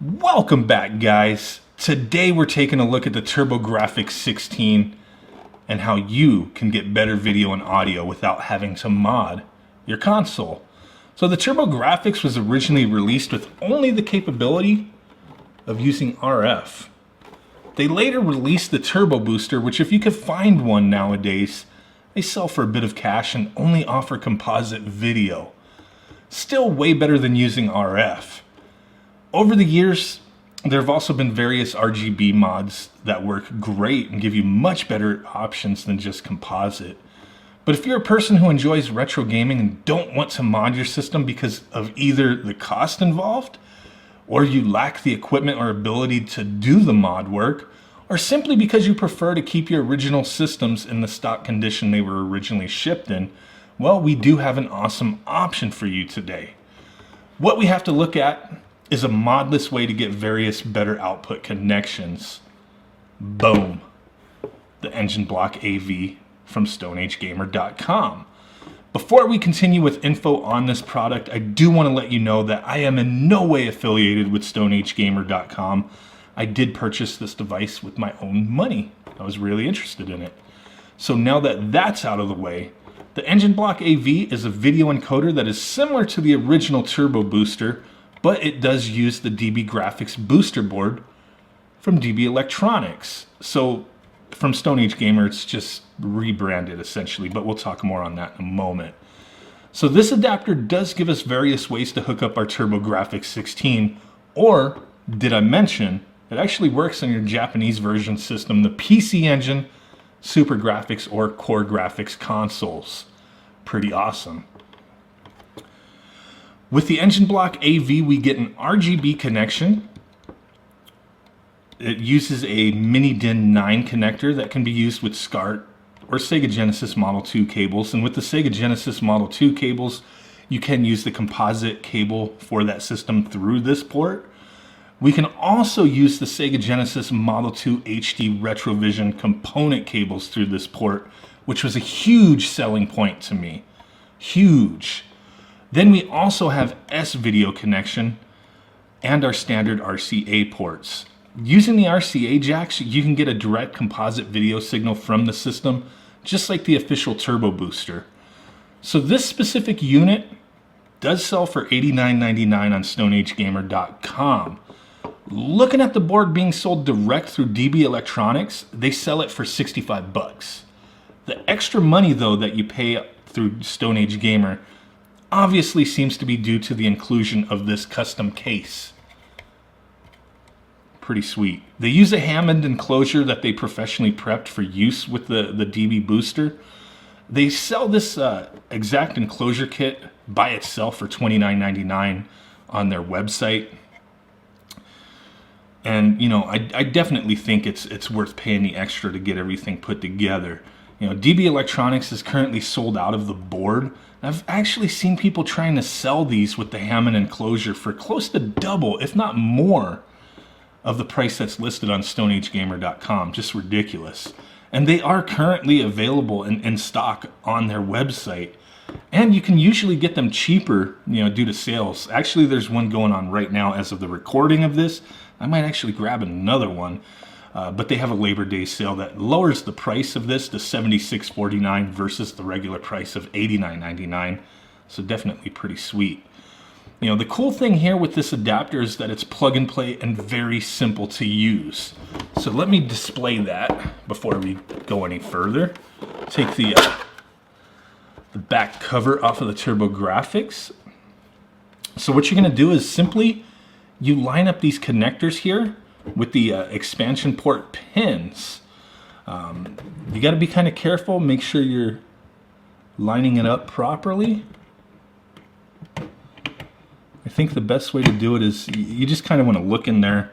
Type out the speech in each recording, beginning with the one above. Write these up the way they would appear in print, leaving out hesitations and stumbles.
Welcome back, guys. Today we're taking a look at the TurboGrafx-16 and how you can get better video and audio without having to mod your console. So the TurboGrafx was originally released with only the capability of using RF. They later released the Turbo Booster, which if you could find one nowadays, they sell for a bit of cash and only offer composite video. Still way better than using RF. Over the years, there have also been various RGB mods that work great and give you much better options than just composite. But if you're a person who enjoys retro gaming and don't want to mod your system because of either the cost involved, or you lack the equipment or ability to do the mod work, or simply because you prefer to keep your original systems in the stock condition they were originally shipped in, well, we do have an awesome option for you today. What we have to look at is a modless way to get various better output connections. Boom. The Engine Block AV from StoneAgeGamer.com. Before we continue with info on this product, I do want to let you know that I am in no way affiliated with StoneAgeGamer.com. I did purchase this device with my own money. I was really interested in it. So now that that's out of the way, the Engine Block AV is a video encoder that is similar to the original Turbo Booster, but it does use the DB Graphics booster board from DB Electronics. So from Stone Age Gamer, it's just rebranded essentially, but we'll talk more on that in a moment. So this adapter does give us various ways to hook up our TurboGrafx-16, or did I mention, it actually works on your Japanese version system, the PC Engine, Super Graphics, or Core Graphics consoles. Pretty awesome. With the Engine Block AV, we get an RGB connection. It uses a mini DIN 9 connector that can be used with SCART or Sega Genesis Model 2 cables. And with the Sega Genesis Model 2 cables, you can use the composite cable for that system through this port. We can also use the Sega Genesis Model 2 HD Retrovision component cables through this port, which was a huge selling point to me. Huge. Then we also have S-Video connection and our standard RCA ports. Using the RCA jacks, you can get a direct composite video signal from the system, just like the official Turbo Booster. So this specific unit does sell for $89.99 on StoneAgeGamer.com. Looking at the board being sold direct through DB Electronics, they sell it for 65 bucks. The extra money though that you pay through Stone Age Gamer obviously seems to be due to the inclusion of this custom case. Pretty sweet. They use a Hammond enclosure that they professionally prepped for use with the DB Booster. They sell this exact enclosure kit by itself for $29.99 on their website. And you know, I definitely think it's worth paying the extra to get everything put together. You know, DB Electronics is currently sold out of the board. I've actually seen people trying to sell these with the Hammond enclosure for close to double, if not more, of the price that's listed on StoneAgeGamer.com. Just ridiculous. And they are currently available in stock on their website. And you can usually get them cheaper, you know, due to sales. Actually, there's one going on right now as of the recording of this. I might actually grab another one. But they have a Labor Day sale that lowers the price of this to $76.49 versus the regular price of $89.99. So definitely pretty sweet. You know, the cool thing here with this adapter is that it's plug and play and very simple to use. So let me display that before we go any further. Take the back cover off of the TurboGrafx. So what you're going to do is simply you line up these connectors here with the expansion port pins. You got to be kind of careful, make sure you're lining it up properly. I think the best way to do it is you just kind of want to look in there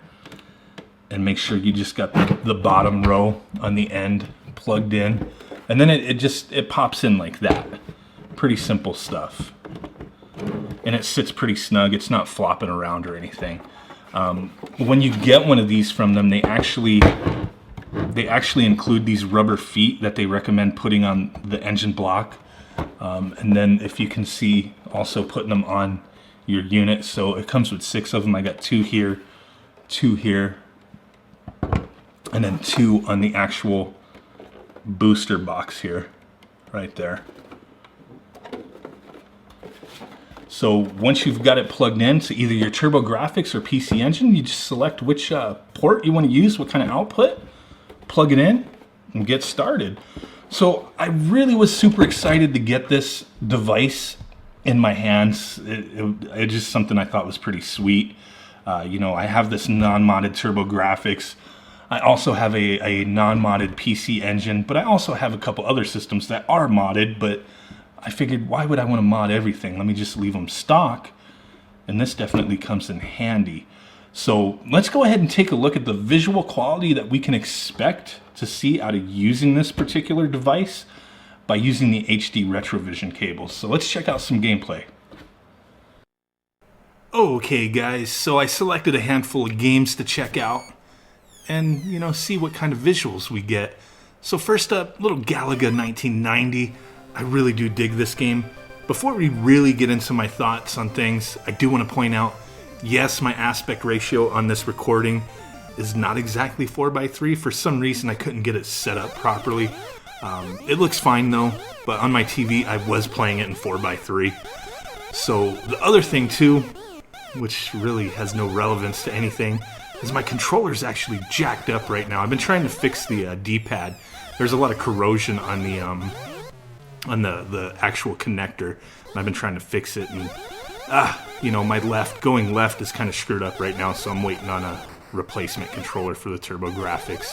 and make sure you just got the bottom row on the end plugged in, and then it pops in like that. Pretty simple stuff, and it sits pretty snug. It's not flopping around or anything. When you get one of these from them, they actually include these rubber feet that they recommend putting on the engine block, and then if you can see, also putting them on your unit. So it comes with 6 of them. I got 2 here 2 here, and then 2 on the actual booster box here, right there. So once you've got it plugged in to either your TurboGrafx or PC Engine, you just select which port you want to use, what kind of output, plug it in, and get started. So I really was super excited to get this device in my hands. It just something I thought was pretty sweet. You know, I have this non-modded TurboGrafx. I also have a non-modded PC Engine, but I also have a couple other systems that are modded, but I figured, why would I want to mod everything? Let me just leave them stock, and this definitely comes in handy. So let's go ahead and take a look at the visual quality that we can expect to see out of using this particular device by using the HD Retrovision cables. So let's check out some gameplay. Okay guys, so I selected a handful of games to check out and, you know, see what kind of visuals we get. So first up, little Galaga 1990. I really do dig this game. Before we really get into my thoughts on things, I do want to point out, yes, my aspect ratio on this recording is not exactly 4:3. For some reason, I couldn't get it set up properly. It looks fine though, but on my TV, I was playing it in 4:3. So the other thing too, which really has no relevance to anything, is my controller's actually jacked up right now. I've been trying to fix the D-pad. There's a lot of corrosion on the actual connector, and I've been trying to fix it, and you know, my going left is kind of screwed up right now, so I'm waiting on a replacement controller for the TurboGrafx.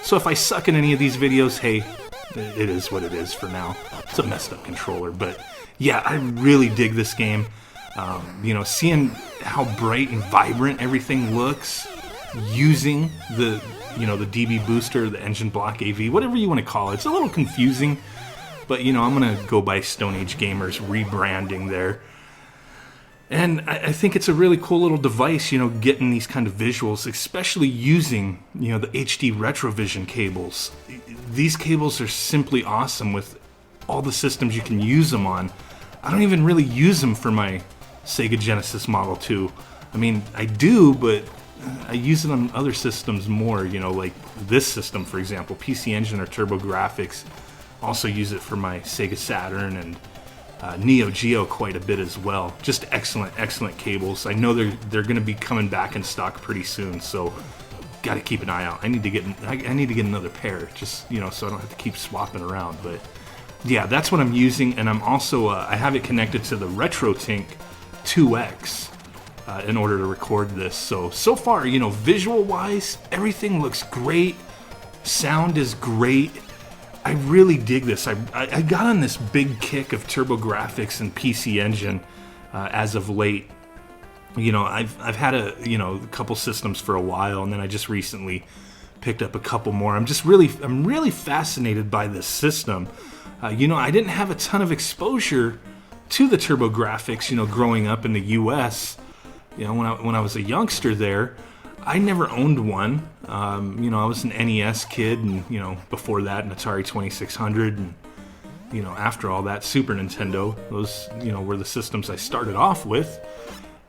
So if I suck in any of these videos, hey, it is what it is for now. It's a messed up controller, but yeah, I really dig this game. You know, seeing how bright and vibrant everything looks using the, you know, the DB booster, the engine block AV, whatever you want to call it. It's a little confusing, but you know, I'm gonna go by Stone Age Gamers rebranding there. And I think it's a really cool little device, you know, getting these kind of visuals, especially using, you know, the HD Retrovision cables. These cables are simply awesome with all the systems you can use them on. I don't even really use them for my Sega Genesis Model 2. I mean, I do, but I use it on other systems more, you know, like this system, for example, PC Engine or TurboGrafx. Also use it for my Sega Saturn and Neo Geo quite a bit as well. Just excellent cables. I know they're going to be coming back in stock pretty soon, so got to keep an eye out. I need to get another pair, just, you know, so I don't have to keep swapping around. But yeah, that's what I'm using, and I'm also I have it connected to the RetroTink 2X in order to record this. So far, you know, visual wise, everything looks great. Sound is great. I really dig this. I got on this big kick of TurboGrafx and PC Engine as of late. You know, I've had a couple systems for a while, and then I just recently picked up a couple more. I'm really fascinated by this system. You know, I didn't have a ton of exposure to the TurboGrafx, you know, growing up in the US. You know, when I was a youngster there, I never owned one. You know, I was an NES kid, and, you know, before that, an Atari 2600, and, you know, after all that, Super Nintendo. Those, you know, were the systems I started off with.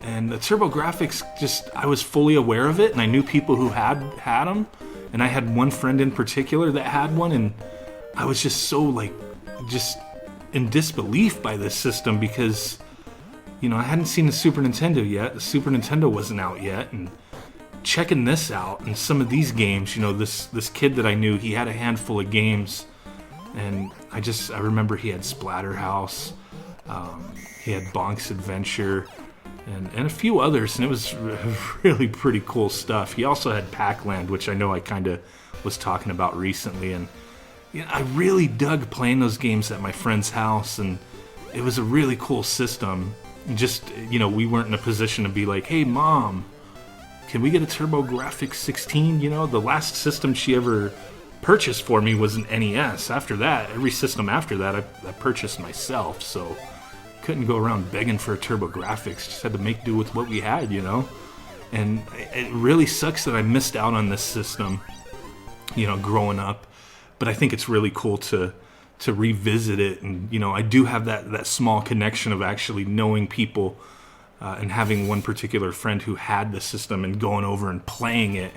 And the TurboGrafx, just, I was fully aware of it, and I knew people who had them, and I had one friend in particular that had one, and I was just so, like, just in disbelief by this system because, you know, I hadn't seen the Super Nintendo yet. The Super Nintendo wasn't out yet, and checking this out and some of these games, you know, this kid that I knew, he had a handful of games, and I remember he had Splatterhouse, he had Bonk's Adventure, and a few others, and it was really pretty cool stuff. He also had Pac-Land, which I know I kind of was talking about recently, and you know, I really dug playing those games at my friend's house, and it was a really cool system. Just, you know, we weren't in a position to be like, hey Mom, can we get a TurboGrafx-16? You know, the last system she ever purchased for me was an NES. After that, every system after that I purchased myself, so couldn't go around begging for a TurboGrafx. Just had to make do with what we had, you know. And it really sucks that I missed out on this system, you know, growing up. But I think it's really cool to revisit it. And, you know, I do have that small connection of actually knowing people and having one particular friend who had the system and going over and playing it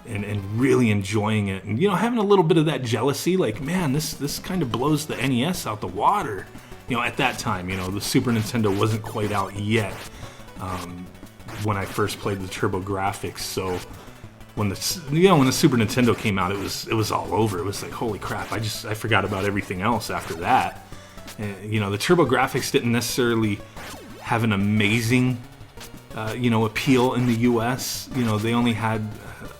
and really enjoying it, and having a little bit of that jealousy, like, man, this kind of blows the NES out the water. At that time, the Super Nintendo wasn't quite out yet when I first played the TurboGrafx. So when the Super Nintendo came out, it was all over. It was like, holy crap! I forgot about everything else after that. And, the TurboGrafx didn't necessarily have an amazing appeal in the US. They only had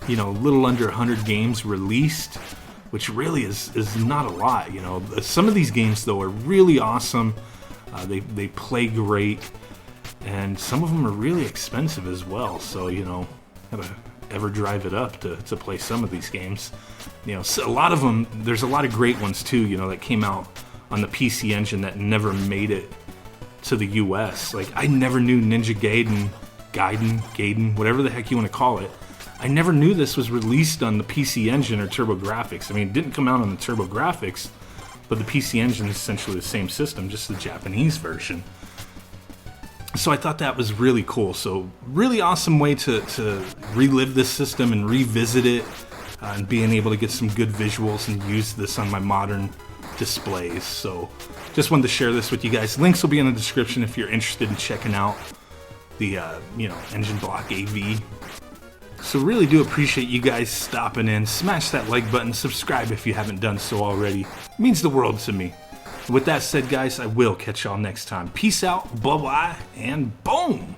a little under 100 games released, which really is not a lot. Some of these games though are really awesome. They play great, and some of them are really expensive as well. So gotta ever drive it up to play some of these games. So a lot of them, there's a lot of great ones too. That came out on the PC Engine that never made it to the US. Like, I never knew Ninja Gaiden, whatever the heck you want to call it. I never knew this was released on the PC Engine or TurboGrafx. I mean, it didn't come out on the TurboGrafx, but the PC Engine is essentially the same system, just the Japanese version. So I thought that was really cool. So really awesome way to relive this system and revisit it, and being able to get some good visuals and use this on my modern displays. So just wanted to share this with you guys. Links will be in the description if you're interested in checking out the Engine Block AV. So really do appreciate you guys stopping in. Smash that like button, subscribe if you haven't done so already. It means the world to me. With that said, guys, I will catch y'all next time. Peace out, bye-bye, and boom!